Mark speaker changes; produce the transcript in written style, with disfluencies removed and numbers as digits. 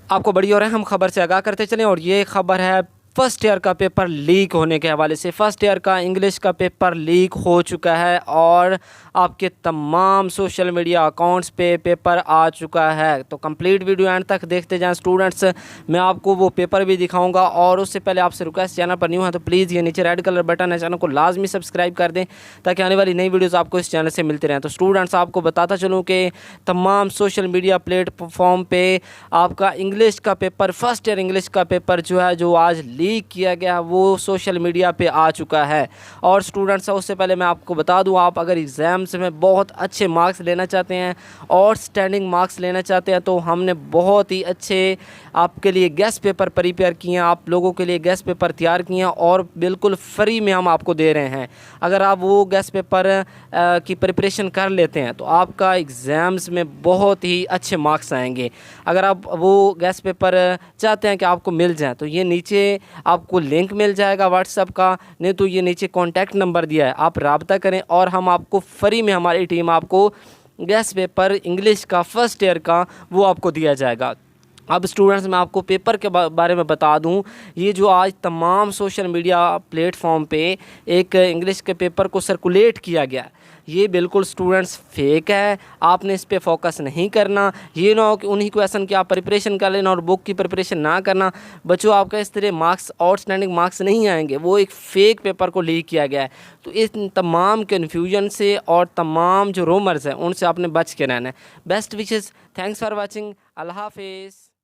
Speaker 1: आपको बड़ी और अहम खबर से आगाह करते चलें और ये खबर है फर्स्ट ईयर का पेपर लीक होने के हवाले से। फर्स्ट ईयर का इंग्लिश का पेपर लीक हो चुका है और आपके तमाम सोशल मीडिया अकाउंट्स पे पेपर आ चुका है। तो कंप्लीट वीडियो एंड तक देखते जाएं स्टूडेंट्स। मैं आपको वो पेपर भी दिखाऊंगा और उससे पहले आपसे रिक्वेस्ट, चैनल पर न्यू है तो प्लीज़ ये नीचे रेड कलर बटन है, चैनल को लाजमी सब्सक्राइब कर दें ताकि आने वाली नई वीडियोज़ आपको इस चैनल से मिलती रहें। तो स्टूडेंट्स, आपको बताता चलूँ कि तमाम सोशल मीडिया प्लेटफॉर्म पे आपका इंग्लिश का पेपर, फर्स्ट ईयर इंग्लिश का पेपर जो है, जो आज लीक किया गया, वो सोशल मीडिया पे आ चुका है। और स्टूडेंट्स, उससे पहले मैं आपको बता दूं, आप अगर एग्ज़ाम्स में बहुत अच्छे मार्क्स लेना चाहते हैं और स्टैंडिंग मार्क्स लेना चाहते हैं तो हमने बहुत ही अच्छे आपके लिए गेस्ट पेपर प्रिपेयर किए हैं, आप लोगों के लिए गेस्ट पेपर तैयार किए हैं और बिल्कुल फ्री में हम आपको दे रहे हैं। अगर आप वो गेस्ट पेपर की प्रिपरेशन कर लेते हैं तो आपका एग्ज़ाम्स में बहुत ही अच्छे मार्क्स आएंगे। अगर आप वो गेस्ट पेपर चाहते हैं कि आपको मिल जाए तो ये नीचे आपको लिंक मिल जाएगा व्हाट्सएप का, नहीं तो ये नीचे कॉन्टैक्ट नंबर दिया है, आप रब्ता करें और हम आपको फ्री में, हमारी टीम आपको गेस्ट पेपर इंग्लिश का फर्स्ट ईयर का वो आपको दिया जाएगा। अब स्टूडेंट्स, मैं आपको पेपर के बारे में बता दूं, ये जो आज तमाम सोशल मीडिया प्लेटफॉर्म पे एक इंग्लिश के पेपर को सर्कुलेट किया गया, ये बिल्कुल स्टूडेंट्स फेक है। आपने इस पे फोकस नहीं करना। ये ना हो कि उन्हीं क्वेश्चन की आप प्रिपरेशन कर लेना और बुक की प्रिपरेशन ना करना। बच्चों, आपका इस तरह मार्क्स, आउटस्टैंडिंग मार्क्स नहीं आएंगे, वो एक फ़ेक पेपर को लीक किया गया है। तो इस तमाम कन्फ्यूजन से और तमाम जो रूमर्स हैं उनसे आपने बच के रहना है। Best wishes, thanks for watching, अल्लाह हाफिज़।